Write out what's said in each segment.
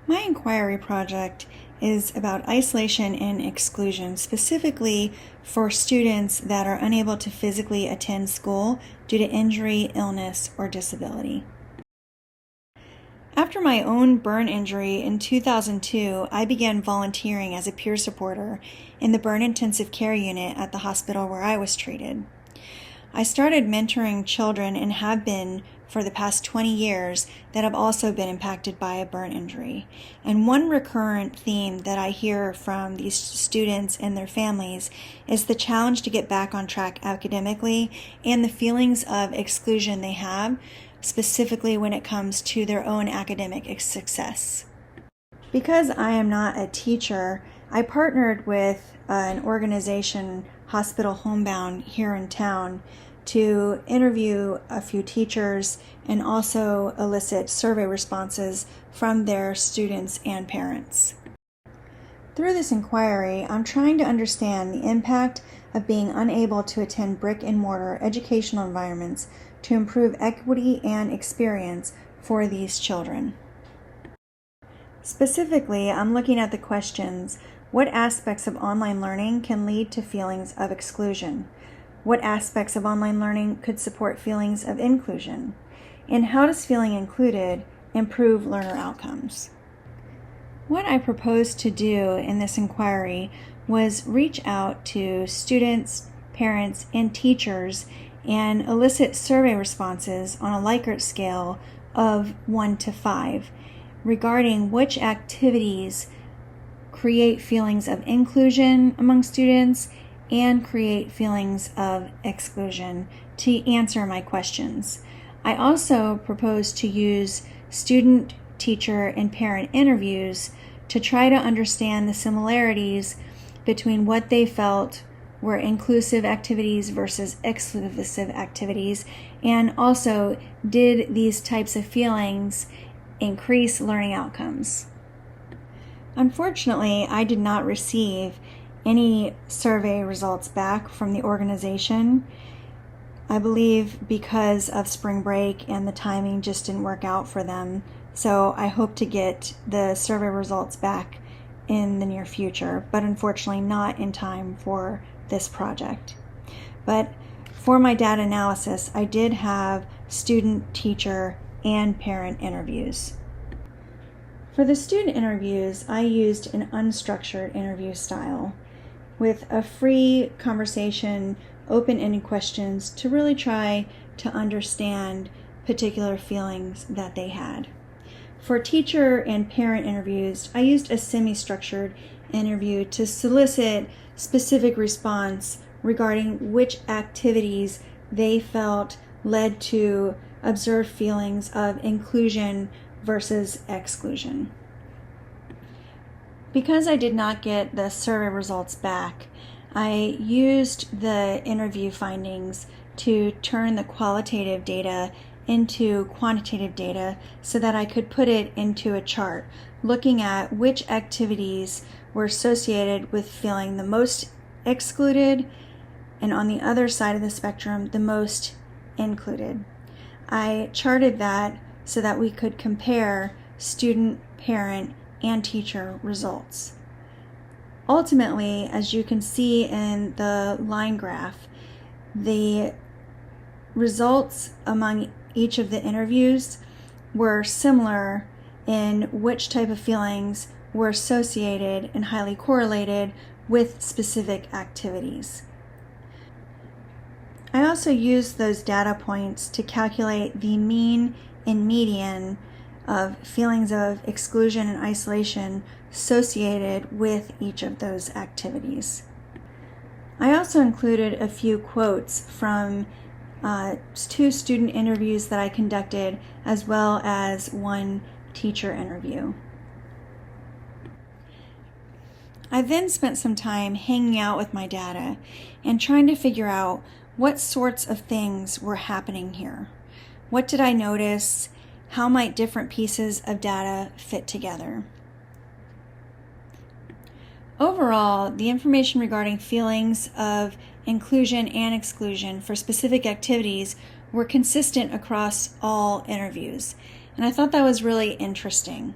My inquiry project is about isolation and exclusion, specifically for students that are unable to physically attend school due to injury, illness, or disability. After my own burn injury in 2002, I began volunteering as a peer supporter in the burn intensive care unit at the hospital where I was treated. I started mentoring children and have been for the past 20 years that have also been impacted by a burn injury. And one recurrent theme that I hear from these students and their families is the challenge to get back on track academically and the feelings of exclusion they have, specifically when it comes to their own academic success. Because I am not a teacher, I partnered with an organization, Hospital Homebound, here in town to interview a few teachers and also elicit survey responses from their students and parents. Through this inquiry, I'm trying to understand the impact of being unable to attend brick and mortar educational environments to improve equity and experience for these children. Specifically, I'm looking at the questions: what aspects of online learning can lead to feelings of exclusion? What aspects of online learning could support feelings of inclusion? And how does feeling included improve learner outcomes? What I proposed to do in this inquiry was reach out to students, parents, and teachers and elicit survey responses on a Likert scale of 1 to 5 regarding which activities create feelings of inclusion among students and create feelings of exclusion to answer my questions. I also propose to use student, teacher, and parent interviews to try to understand the similarities between what they felt were inclusive activities versus exclusive activities, and also did these types of feelings increase learning outcomes. Unfortunately, I did not receive any survey results back from the organization. I believe because of spring break and the timing just didn't work out for them. So I hope to get the survey results back in the near future, but unfortunately not in time for this project. But for my data analysis, I did have student, teacher, and parent interviews. For the student interviews, I used an unstructured interview style with a free conversation, open-ended questions to really try to understand particular feelings that they had. For teacher and parent interviews, I used a semi-structured interview to solicit specific response regarding which activities they felt led to observed feelings of inclusion versus exclusion. Because I did not get the survey results back, I used the interview findings to turn the qualitative data into quantitative data so that I could put it into a chart, looking at which activities were associated with feeling the most excluded, and on the other side of the spectrum, the most included. I charted that so that we could compare student, parent, and teacher results. Ultimately, as you can see in the line graph, the results among each of the interviews were similar in which type of feelings were associated and highly correlated with specific activities. I also used those data points to calculate the mean and median of feelings of exclusion and isolation associated with each of those activities. I also included a few quotes from 2 student interviews that I conducted, as well as 1 teacher interview. I then spent some time hanging out with my data and trying to figure out what sorts of things were happening here. What did I notice? How might different pieces of data fit together? Overall, the information regarding feelings of inclusion and exclusion for specific activities were consistent across all interviews. And I thought that was really interesting.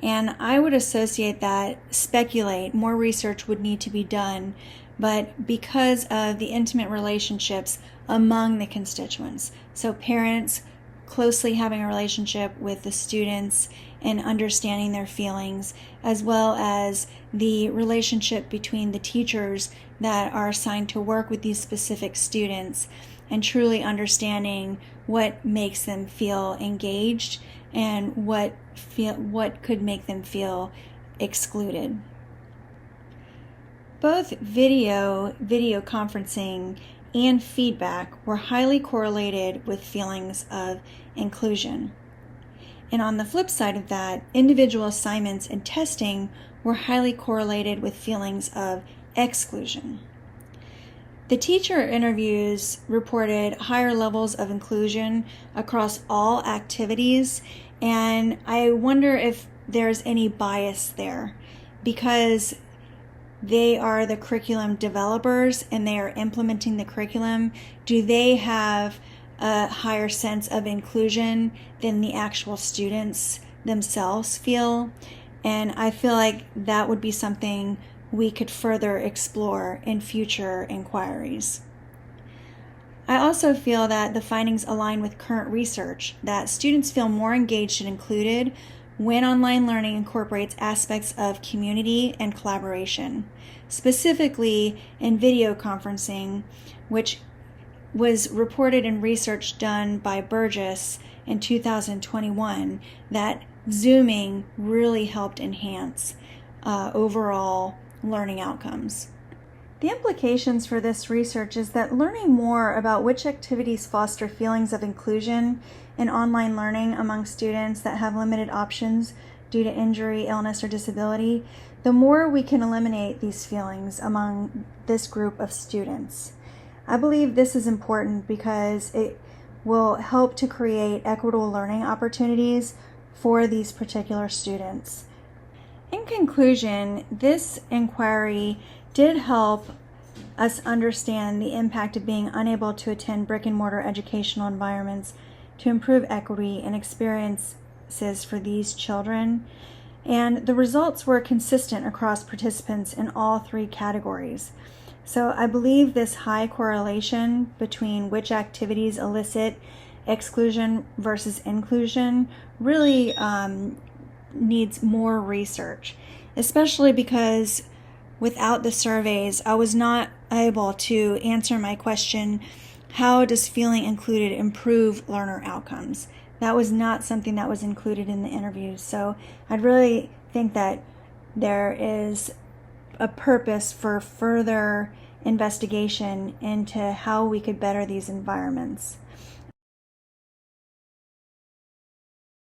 And I would speculate more research would need to be done, but because of the intimate relationships among the constituents, so parents closely having a relationship with the students and understanding their feelings, as well as the relationship between the teachers that are assigned to work with these specific students, and truly understanding what makes them feel engaged and what could make them feel excluded. Both video conferencing, and feedback were highly correlated with feelings of inclusion. And on the flip side of that, individual assignments and testing were highly correlated with feelings of exclusion. The teacher interviews reported higher levels of inclusion across all activities, and I wonder if there's any bias there, because they are the curriculum developers and they are implementing the curriculum. Do they have a higher sense of inclusion than the actual students themselves feel? And I feel like that would be something we could further explore in future inquiries. I also feel that the findings align with current research, that students feel more engaged and included when online learning incorporates aspects of community and collaboration, specifically in video conferencing, which was reported in research done by Burgess in 2021, that Zooming really helped enhance overall learning outcomes. The implications for this research is that learning more about which activities foster feelings of inclusion in online learning among students that have limited options due to injury, illness, or disability, the more we can eliminate these feelings among this group of students. I believe this is important because it will help to create equitable learning opportunities for these particular students. In conclusion, this inquiry did help us understand the impact of being unable to attend brick and mortar educational environments to improve equity and experiences for these children. And the results were consistent across participants in all three categories. So I believe this high correlation between which activities elicit exclusion versus inclusion really needs more research, especially because without the surveys, I was not able to answer my question, how does feeling included improve learner outcomes? That was not something that was included in the interviews. So I'd really think that there is a purpose for further investigation into how we could better these environments.